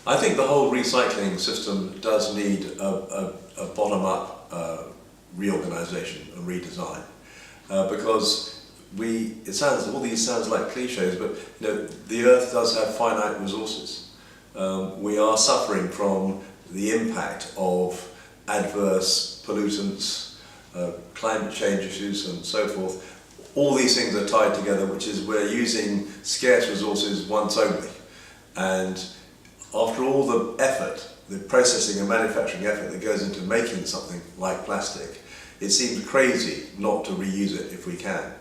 I think the whole recycling system does need a bottom-up reorganisation and redesign, because all these sounds like cliches, but the Earth does have finite resources. We are suffering from the impact of adverse pollutants, climate change issues and so forth. All these things are tied together, which is we're using scarce resources once only. And after all the effort, the processing and manufacturing effort that goes into making something like plastic, it seems crazy not to reuse it if we can.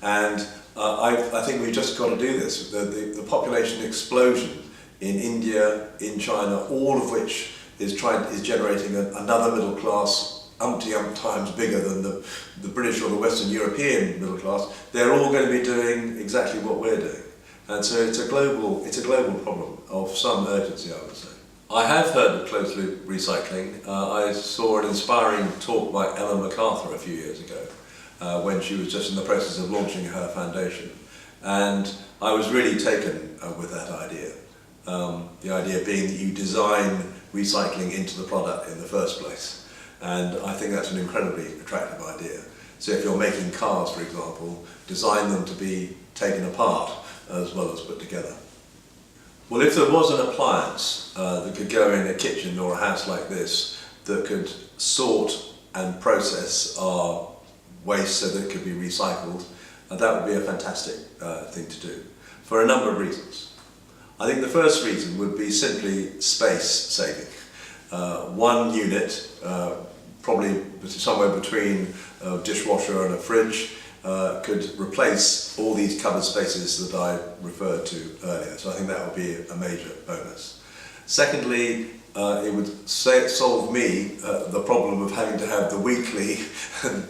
And I think we've just got to do this. The population explosion in India, in China, all of which is generating another middle class umpty-ump times bigger than the British or the Western European middle class. They're all going to be doing exactly what we're doing. And so it's a global problem of some urgency, I would say. I have heard of closed loop recycling. I saw an inspiring talk by Ellen MacArthur a few years ago when she was just in the process of launching her foundation. And I was really taken with that idea. The idea being that you design recycling into the product in the first place. And I think that's an incredibly attractive idea. So if you're making cars, for example, design them to be taken apart as well as put together. Well, if there was an appliance that could go in a kitchen or a house like this that could sort and process our waste so that it could be recycled, that would be a fantastic thing to do, for a number of reasons. I think the first reason would be simply space saving. One unit, probably somewhere between a dishwasher and a fridge, could replace all these covered spaces that I referred to earlier. So I think that would be a major bonus. Secondly, it would solve me the problem of having to have the weekly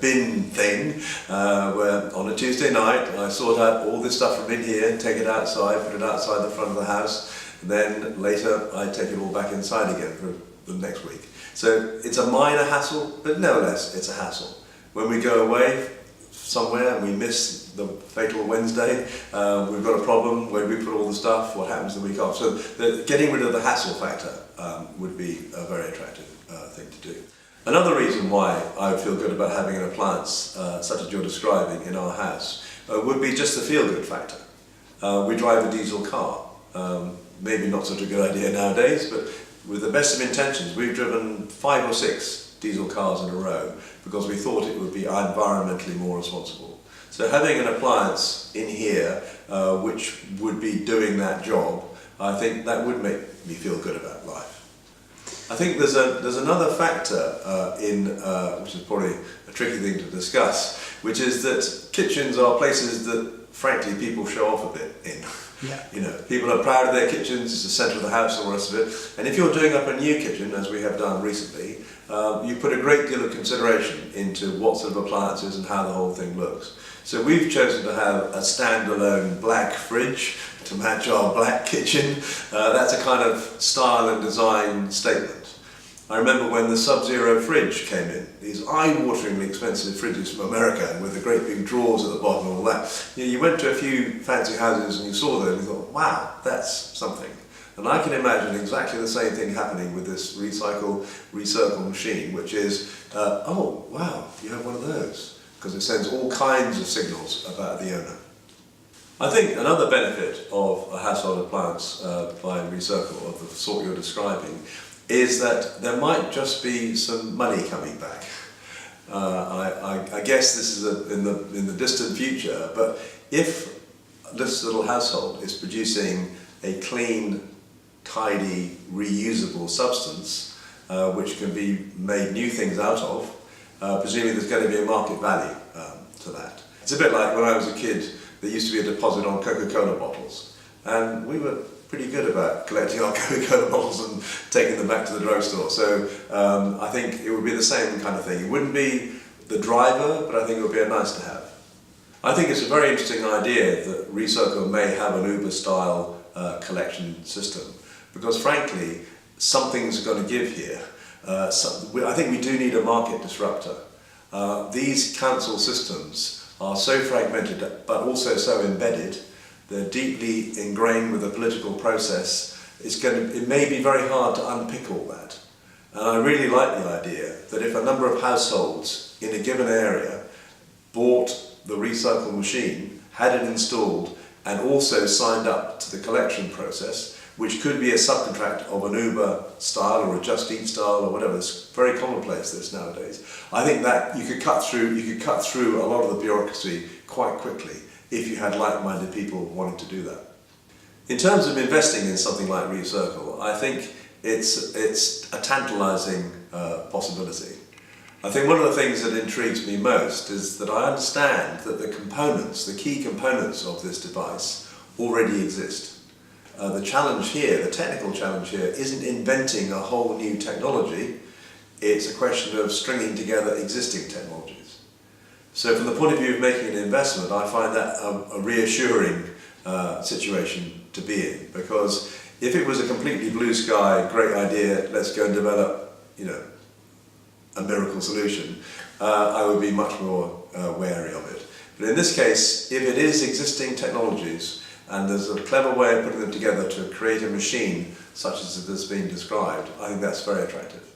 bin thing, where on a Tuesday night I sort out all this stuff from in here, take it outside, put it outside the front of the house, and then later I take it all back inside again for the next week. So it's a minor hassle, but nevertheless it's a hassle. When we go away somewhere and we miss the fatal Wednesday, we've got a problem. Where do we put all the stuff? What happens the week after? So getting rid of the hassle factor would be a very attractive thing to do. Another reason why I would feel good about having an appliance such as you're describing in our house would be just the feel-good factor. We drive a diesel car. Maybe not such a good idea nowadays, but with the best of intentions, we've driven 5 or 6 diesel cars in a row because we thought it would be environmentally more responsible. So having an appliance in here which would be doing that job, I think that would make me feel good about life. I think there's another factor which is probably a tricky thing to discuss, which is that kitchens are places that frankly people show off a bit in. Yeah. People are proud of their kitchens, it's the centre of the house, all the rest of it. And if you're doing up a new kitchen, as we have done recently, you put a great deal of consideration into what sort of appliances and how the whole thing looks. So we've chosen to have a standalone black fridge to match our black kitchen. That's a kind of style and design statement. I remember when the Sub-Zero fridge came in, these eye-wateringly expensive fridges from America with the great big drawers at the bottom and all that. You went to a few fancy houses and you saw them and you thought, wow, that's something. And I can imagine exactly the same thing happening with this ReCircle machine, which is, oh, wow, you have one of those, because it sends all kinds of signals about the owner. I think another benefit of a household appliance by ReCircle, of the sort you're describing, is that there might just be some money coming back. I guess this is in the distant future, but if this little household is producing a clean, tidy, reusable substance which can be made new things out of, presumably there's going to be a market value to that. It's a bit like when I was a kid, there used to be a deposit on Coca-Cola bottles, and we were pretty good about collecting our Coca-Cola bottles and taking them back to the drugstore. So I think it would be the same kind of thing. It wouldn't be the driver, but I think it would be a nice to have. I think it's a very interesting idea that ReCircle may have an Uber-style collection system, because frankly, something's going to give here. I think we do need a market disruptor. These council systems are so fragmented, but also so embedded. They're deeply ingrained with the political process, it may be very hard to unpick all that. And I really like the idea that if a number of households in a given area bought the ReCircle machine, had it installed, and also signed up to the collection process, which could be a subcontract of an Uber style or a Just Eat style or whatever. It's very commonplace this nowadays. I think that you could cut through a lot of the bureaucracy quite quickly if you had like-minded people wanting to do that. In terms of investing in something like ReCircle, I think it's a tantalising possibility. I think one of the things that intrigues me most is that I understand that the key components of this device already exist. The challenge here, the technical challenge here, isn't inventing a whole new technology, it's a question of stringing together existing technologies. So from the point of view of making an investment, I find that a reassuring situation to be in, because if it was a completely blue sky, great idea, let's go and develop, a miracle solution, I would be much more wary of it. But in this case, if it is existing technologies, and there's a clever way of putting them together to create a machine such as it has been described, I think that's very attractive.